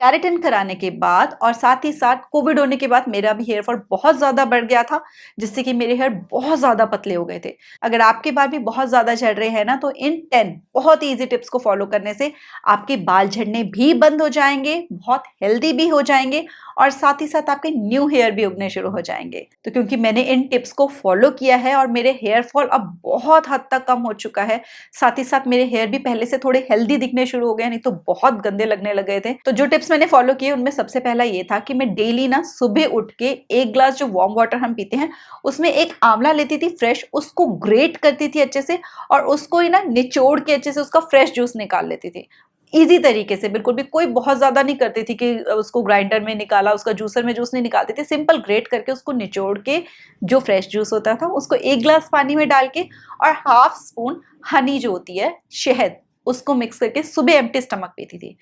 Keratin कराने के बाद और साथ ही साथ कोविड होने के बाद मेरा भी हेयर फॉल बहुत ज़्यादा बढ़ गया था, जिससे कि मेरे हेयर बहुत ज़्यादा पतले हो गए थे। अगर आपके बाल भी बहुत ज़्यादा झड़ रहे हैं ना, तो इन 10 बहुत ही ईज़ी टिप्स को फॉलो करने से आपके बाल झड़ने भी बंद हो जाएँगे, बहुत हेल्दी भी हो जाएँगे और साथ ही साथ आपके न्यू हेयर भी उगने शुरू हो जाएँगे। तो क्योंकि मैंने इन टिप्स को फॉलो किया है और मेरे हेयर फॉल अब बहुत हद तक कम हो चुका है, साथ ही साथ मेरे हेयर भी पहले से थोड़े हेल्दी दिखने शुरू हो गए, नहीं तो बहुत गंदे लगने लग गए थे। तो जो टिप्स मैंने फॉलो किए उनमें सबसे पहला ये था कि मैं डेली ना सुबह उठ के 1 ग्लास जो वार्म वाटर हम पीते हैं, उसमें एक आंवला लेती थी फ्रेश, उसको ग्रेट करती थी अच्छे से और उसको ही ना निचोड़ के अच्छे से उसका फ्रेश जूस निकाल लेती थी। ईज़ी तरीके से, बिल्कुल भी कोई बहुत ज़्यादा नहीं करती थी कि उसको ग्राइंडर में निकाला, उसका जूसर में जूस नहीं निकालती थी। सिंपल ग्रेट करके उसको निचोड़ के जो फ्रेश जूस होता था, उसको 1 ग्लास पानी में डाल के और हाफ स्पून हनी जो होती है, शहद, उसको मिक्स करके सुबह एम्प्टी स्टमक पीती थी।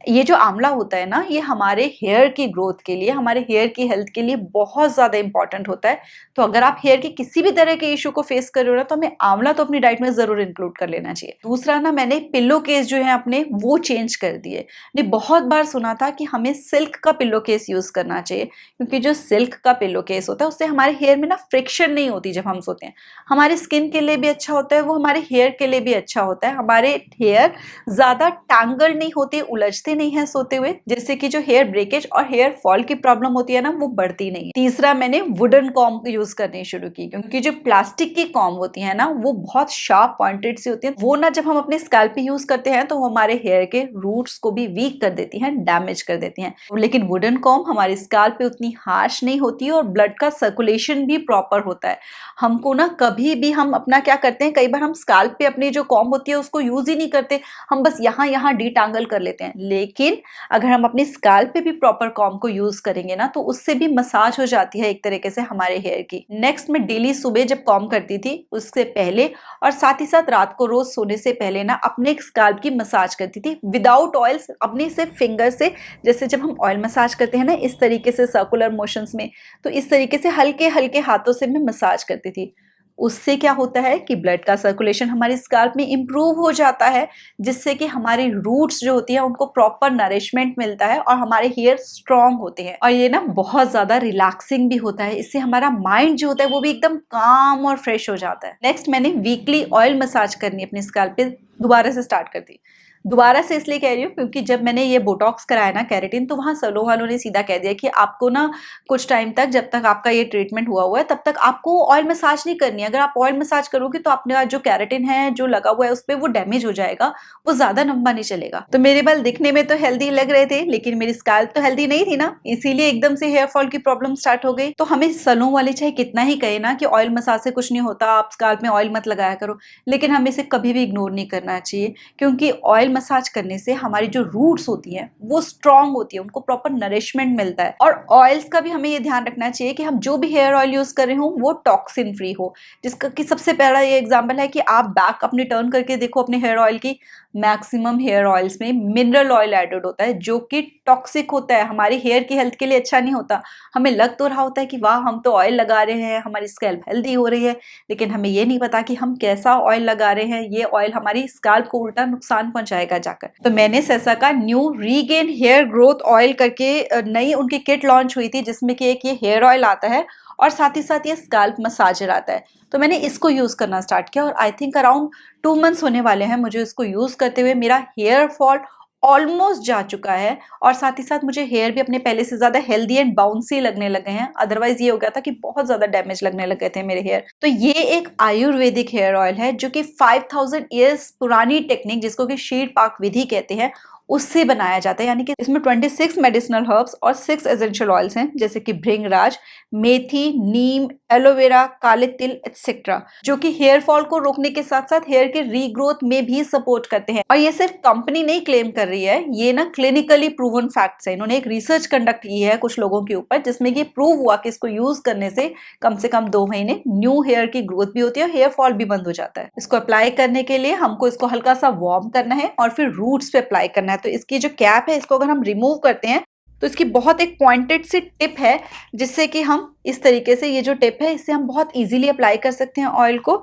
ये जो आंवला होता है ना, ये हमारे हेयर की ग्रोथ के लिए, हमारे हेयर की हेल्थ के लिए बहुत ज़्यादा इंपॉर्टेंट होता है। तो अगर आप हेयर के किसी भी तरह के इश्यू को फेस कर रहे हो ना, तो हमें आंवला तो अपनी डाइट में ज़रूर इंक्लूड कर लेना चाहिए। दूसरा ना, मैंने पिल्लो केस जो है अपने, वो चेंज कर दिए। ने बहुत बार सुना था कि हमें सिल्क का पिल्लो केस यूज़ करना चाहिए, क्योंकि जो सिल्क का पिल्लो केस होता है, उससे हमारे हेयर में ना फ्रिक्शन नहीं होती जब हम सोते हैं। हमारी स्किन के लिए भी अच्छा होता है, वो हमारे हेयर के लिए भी अच्छा होता है। हमारे हेयर ज़्यादा टैंगल नहीं होते, उलझते नहीं है सोते हुए, जिससे कि जो हेयर ब्रेकेज और हेयर फॉल की प्रॉब्लम होती है ना, वो बढ़ती नहीं है। तीसरा, मैंने वुडन कॉम्ब यूज करनी शुरू की, क्योंकि जो प्लास्टिक की कॉम्ब होती है ना, वो बहुत शार्प पॉइंटेड सी होती है। वो ना जब हम अपने स्कैल्प पे यूज करते हैं तो हमारे हेयर के रूट्स को भी वीक कर देती हैं, डैमेज कर देती हैं। लेकिन वुडन कॉम्ब हमारे स्कैल्प पे उतनी हार्श नहीं होती और ब्लड का सर्कुलेशन भी प्रॉपर होता है। हमको ना कभी भी, हम अपना क्या करते हैं, कई बार हम स्कैल्प पे अपनी जो कॉम्ब होती है उसको यूज ही नहीं करते, हम बस यहाँ डिटैंगल कर लेते हैं। लेकिन अगर हम अपने स्कैल्प पे भी प्रॉपर कॉम्ब को यूज करेंगे ना, तो उससे भी मसाज हो जाती है एक तरीके से हमारे हेयर की। नेक्स्ट, मैं डेली सुबह जब कॉम्ब करती थी उससे पहले और साथ ही साथ रात को रोज सोने से पहले ना, अपने स्कैल्प की मसाज करती थी विदाउट ऑयल, अपने सिर्फ फिंगर से। जैसे जब हम ऑयल मसाज करते हैं ना, इस तरीके से सर्कुलर मोशंस में, तो इस तरीके से हल्के हल्के हाथों से मैं मसाज करती थी। उससे क्या होता है कि ब्लड का सर्कुलेशन हमारे स्कैल्प में इंप्रूव हो जाता है, जिससे कि हमारी रूट्स जो होती है उनको प्रॉपर नरिशमेंट मिलता है और हमारे हेयर स्ट्रांग होते हैं। और ये ना बहुत ज्यादा रिलैक्सिंग भी होता है, इससे हमारा माइंड जो होता है वो भी एकदम काम और फ्रेश हो जाता है। नेक्स्ट, मैंने वीकली ऑयल मसाज करनी अपने स्कैल्प पे दोबारा से स्टार्ट कर दी। दोबारा से इसलिए कह रही हूँ क्योंकि जब मैंने ये बोटॉक्स कराया ना, केराटिन, तो वहाँ सैलून वालों ने सीधा कह दिया कि आपको ना कुछ टाइम तक, जब तक आपका ये ट्रीटमेंट हुआ है, तब तक आपको ऑयल मसाज नहीं करनी है। अगर आप ऑयल मसाज करोगे तो अपने जो केराटिन है जो लगा हुआ है उस पर वो डैमेज हो जाएगा, वो ज्यादा लंबा नहीं चलेगा। तो मेरे बाल दिखने में तो हेल्दी लग रहे थे, लेकिन मेरी स्कैल्प तो हेल्दी नहीं थी ना, इसीलिए एकदम से हेयर फॉल की प्रॉब्लम स्टार्ट हो गई। तो हमें सैलून वाले चाहे कितना ही कहे ना कि ऑयल मसाज से कुछ नहीं होता, आप स्कैल्प में ऑयल मत लगाया करो, लेकिन हमें इसे कभी भी इग्नोर नहीं करना चाहिए, क्योंकि ऑयल मसाज करने से हमारी जो रूट्स होती हैं वो स्ट्रांग होती है, उनको प्रॉपर नरिशमेंट मिलता है। और ऑयल्स का भी हमें ये ध्यान रखना चाहिए कि हम जो भी हेयर ऑयल यूज कर रहे हो वो टॉक्सिन फ्री हो, जिसका कि सबसे पहला ये एग्जांपल है कि आप बैक अपनी टर्न करके देखो अपने हेयर ऑयल की, मैक्सिमम हेयर ऑयल्स में मिनरल ऑयल एडेड होता है, जो कि टॉक्सिक होता है, हमारी हेयर की हेल्थ के लिए अच्छा नहीं होता। हमें लग तो रहा होता है कि वाह हम तो ऑयल लगा रहे हैं, हमारी स्कैल्प हेल्दी हो रही है, लेकिन हमें ये नहीं पता कि हम कैसा ऑयल लगा रहे हैं। ये ऑयल हमारी स्कैल्प को उल्टा नुकसान पहुंचाएगा जाकर। तो मैंने सेसा का new regain hair growth oil करके नई उनकी किट लॉन्च हुई थी, जिसमें कि एक ये हेयर ऑयल आता है और साथ ही साथ ये स्कैल्प मसाजर आता है। तो मैंने इसको यूज करना स्टार्ट किया और आई थिंक अराउंड 2 मंथ्स होने वाले हैं मुझे इसको यूज करते हुए। मेरा हेयर फॉल ऑलमोस्ट जा चुका है और साथ ही साथ मुझे हेयर भी अपने पहले से ज्यादा हेल्दी एंड बाउंसी लगने लगे हैं। अदरवाइज ये हो गया था कि बहुत ज्यादा डैमेज लगने लगे थे मेरे हेयर। तो ये एक आयुर्वेदिक हेयर ऑयल है जो कि 5000 ईयर्स पुरानी टेक्निक, जिसको कि शीर पाक विधि कहते हैं, उससे बनाया जाता है। यानी कि इसमें 26 मेडिसिनल हर्ब्स और 6 एसेंशियल ऑयल्स हैं, जैसे कि भृंगराज, मेथी, नीम, एलोवेरा, काले तिल एक्सेट्रा, जो कि हेयर फॉल को रोकने के साथ साथ हेयर के रीग्रोथ में भी सपोर्ट करते हैं। और ये सिर्फ कंपनी नहीं क्लेम कर रही है, ये ना क्लिनिकली प्रूवन फैक्ट्स है। इन्होंने एक रिसर्च कंडक्ट की है कुछ लोगों के ऊपर, जिसमें ये प्रूव हुआ कि इसको यूज करने से कम 2 महीने न्यू हेयर की ग्रोथ भी होती है और हेयर फॉल भी बंद हो जाता है। इसको अप्लाई करने के लिए हमको इसको हल्का सा वार्म करना है और फिर रूट्स पे अप्लाई करना है। तो इसकी जो कैप है, इसको अगर हम रिमूव करते हैं तो इसकी बहुत एक पॉइंटेड सी टिप है, जिससे कि हम इस तरीके से, ये जो टिप है इससे हम बहुत इजीली अप्लाई कर सकते हैं ऑयल को।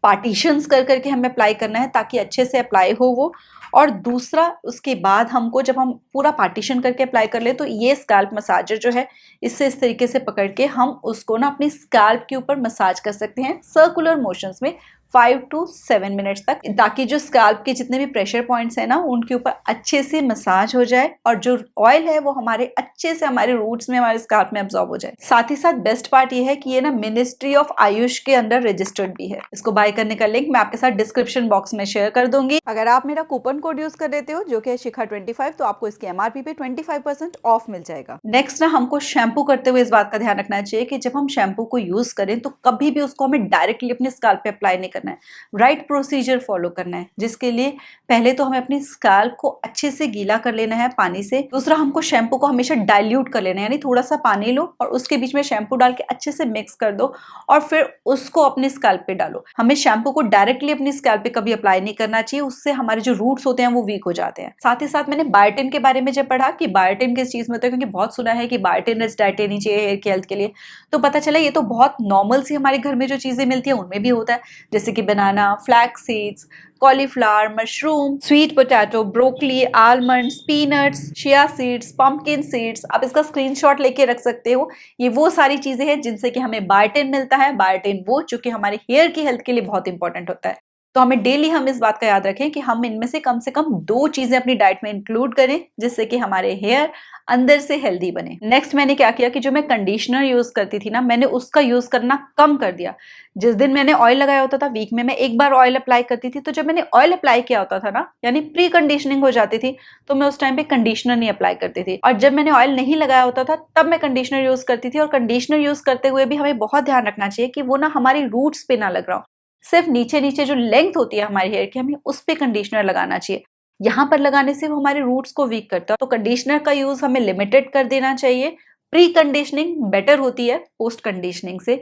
पार्टीशंस कर करके हमें अप्लाई करना है ताकि अच्छे से अप्लाई हो वो। और दूसरा उसके बाद हमको जब हम पूरा पार्टीशन करके अप्लाई कर ले तो ये स्कैल्प मसाजर जो है इससे इस तरीके से पकड़ के हम उसको ना अपनी स्कैल्प के ऊपर मसाज कर सकते हैं सर्कुलर मोशंस में 5 to 7 मिनट्स तक, ताकि जो स्कैल्प के जितने भी प्रेशर पॉइंट्स हैं ना उनके ऊपर अच्छे से मसाज हो जाए और जो ऑयल है वो हमारे अच्छे से हमारे रूट्स में हमारे स्कैल्प में अब्सॉर्ब हो जाए। साथ ही साथ बेस्ट पार्ट ये है कि ये ना मिनिस्ट्री ऑफ आयुष के अंडर रजिस्टर्ड भी है। इसको बाय करने का लिंक मैं आपके साथ डिस्क्रिप्शन बॉक्स में शेयर कर दूंगी। अगर आप मेरा कूपन कोड यूज कर देते हो जो कि है शिखा25 तो आपको इसके MRP पे 25% ऑफ मिल जाएगा। नेक्स्ट ना हमको शैम्पू करते हुए इस बात का ध्यान रखना चाहिए कि जब हम शैम्पू को यूज करें तो कभी भी उसको हमें डायरेक्टली अपने स्कैल्प पे अप्लाई नहीं करना है, राइट प्रोसीजर फॉलो करना है, जिसके लिए पहले तो हमें अपनी स्कैल्प को अच्छे से गीला कर लेना है पानी से। दूसरा हमको शैम्पू को हमेशा डाइल्यूट कर लेना है, यानी थोड़ा सा पानी लो और उसके बीच में शैम्पू डाल के अच्छे से मिक्स कर दो और फिर उसको अपनी स्कैल्प पे डालो। हमें शैम्पू को डायरेक्टली अपनी स्कैल्प पे कभी अप्लाई नहीं करना चाहिए, उससे हमारे जो रूट्स होते हैं वो वीक हो जाते हैं। साथ ही साथ मैंने बायोटिन के बारे में जब पढ़ा कि बायोटिन किस चीज में होता है, क्योंकि बहुत सुना है कि बायोटिन रिच डाइट लेनी चाहिए हेयर की हेल्थ के लिए, तो पता चला ये तो बहुत नॉर्मल सी हमारे घर में जो चीजें मिलती है उनमें भी होता है, जैसे कि banana, flax seeds, cauliflower, mushroom, sweet potato, broccoli, almonds, peanuts, chia seeds, pumpkin seeds. आप इसका स्क्रीनशॉट लेके रख सकते हो। ये वो सारी चीजें हैं जिनसे कि हमें बायोटिन मिलता है। बायोटिन वो जो कि हमारे हेयर की हेल्थ के लिए बहुत इंपॉर्टेंट होता है। तो हमें डेली हम इस बात का याद रखें कि हम इनमें से कम 2 चीजें अपनी डाइट में इंक्लूड करें, जिससे कि हमारे हेयर अंदर से हेल्दी बने। नेक्स्ट मैंने क्या किया कि जो मैं कंडीशनर यूज करती थी ना, मैंने उसका यूज करना कम कर दिया। जिस दिन मैंने ऑयल लगाया होता था, वीक में मैं एक बार ऑयल अप्लाई करती थी, तो जब मैंने ऑयल अप्लाई किया होता था ना, यानी प्री कंडीशनिंग हो जाती थी, तो मैं उस टाइम पे कंडीशनर नहीं अप्लाई करती थी। और जब मैंने ऑयल नहीं लगाया होता था तब मैं कंडीशनर यूज करती थी। और कंडीशनर यूज करते हुए भी हमें बहुत ध्यान रखना चाहिए कि वो ना हमारी रूट्स पे ना लग रहा हो, सिर्फ नीचे नीचे जो लेंथ होती है हमारी हेयर की, हमें उस पे कंडीशनर लगाना चाहिए। यहाँ पर लगाने से वो हमारे रूट्स को वीक करता है, तो कंडीशनर का यूज हमें लिमिटेड कर देना चाहिए। प्री कंडीशनिंग बेटर होती है पोस्ट कंडीशनिंग से।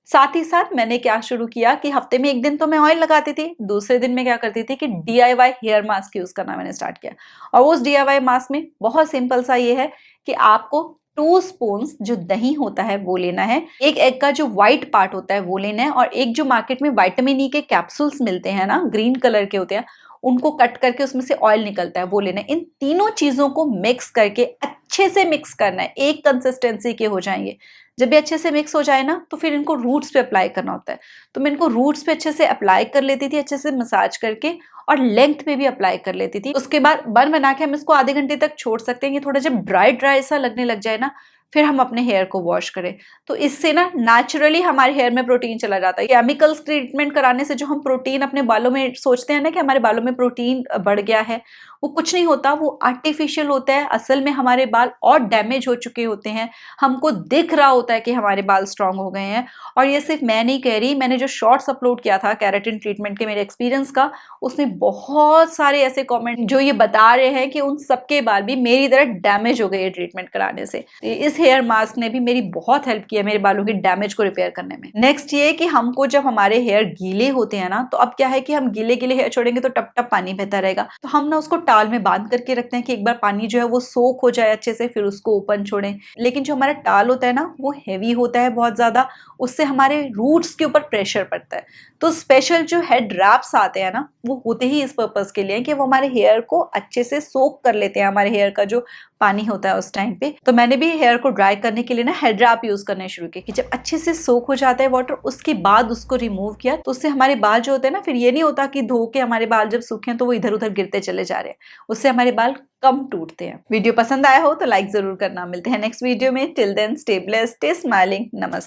साथ ही साथ मैंने क्या शुरू किया कि हफ्ते में एक दिन तो मैं ऑयल लगाती थी, दूसरे दिन मैं क्या करती थी कि DIY हेयर मास्क यूज करना मैंने स्टार्ट किया। और उस DIY मास्क में बहुत सिंपल सा ये है कि आपको 2 स्पून्स जो दही होता है वो लेना है, एक एग का जो व्हाइट पार्ट होता है वो लेना है, और एक जो मार्केट में विटामिन E के कैप्सूल्स मिलते हैं ना, ग्रीन कलर के होते हैं, उनको कट करके उसमें से ऑयल निकलता है वो लेना है। इन तीनों चीजों को मिक्स करके अच्छे से मिक्स करना है, एक कंसिस्टेंसी के हो जाएंगे। जब ये अच्छे से मिक्स हो जाए ना तो फिर इनको रूट्स पे अप्लाई करना होता है। तो मैं इनको रूट्स पे अच्छे से अप्लाई कर लेती थी, अच्छे से मसाज करके, और लेंथ पे भी अप्लाई कर लेती थी। उसके बाद बन बना के हम इसको आधे घंटे तक छोड़ सकते हैं। ये थोड़ा जब ड्राई ड्राई सा लगने लग जाए ना, फिर हम अपने हेयर को वॉश करें, तो इससे ना नेचुरली हमारे हेयर में प्रोटीन चला जाता है। केमिकल्स ट्रीटमेंट कराने से जो हम प्रोटीन अपने बालों में सोचते हैं ना कि हमारे बालों में प्रोटीन बढ़ गया है, वो कुछ नहीं होता, वो आर्टिफिशियल होता है। असल में हमारे बाल और डैमेज हो चुके होते हैं, हमको दिख रहा होता है कि हमारे बाल स्ट्रांग हो गए हैं। और ये सिर्फ मैं नहीं कह रही, मैंने जो शॉर्ट्स अपलोड किया था केराटिन ट्रीटमेंट के मेरे एक्सपीरियंस का, उसमें बहुत सारे ऐसे कमेंट जो ये बता रहे हैं कि उन सबके बाल भी मेरी तरह डैमेज हो गए ये ट्रीटमेंट कराने से। इस हेयर मास्क ने भी मेरी बहुत हेल्प की है मेरे बालों के डैमेज को रिपेयर करने में। नेक्स्ट ये कि हमको जब हमारे हेयर गीले होते हैं ना, तो अब क्या है कि हम गीले गीले हेयर छोड़ेंगे तो टप टप पानी बहता रहेगा, तो हम ना उसको टाल में बांध करके रखते हैं कि एक बार पानी जो है वो सोख हो जाए अच्छे से, फिर उसको ओपन छोड़ें। लेकिन जो हमारा टाल होता है ना वो हैवी होता है बहुत ज्यादा, उससे हमारे रूट्स के ऊपर प्रेशर पड़ता है। तो स्पेशल जो हेड रैप्स आते हैं ना, वो होते ही इस पर्पस के लिए कि वो हमारे हेयर को अच्छे से सोक कर लेते हैं, हमारे हेयर का जो पानी होता है उस टाइम पे। तो मैंने भी हेयर को ड्राई करने के लिए ना हेड रैप यूज करने शुरू किए कि जब अच्छे से सोक हो जाता है वाटर, उसके बाद उसको रिमूव किया, तो उससे हमारे बाल जो होते हैं ना, फिर ये नहीं होता कि धो के हमारे बाल जब सूखे तो वो इधर उधर गिरते चले जा रहे हैं, उससे हमारे बाल कम टूटते हैं। वीडियो पसंद आया हो तो लाइक जरूर करना। मिलते हैं नेक्स्ट वीडियो में। Till then stay blessed, stay smiling. नमस्ते।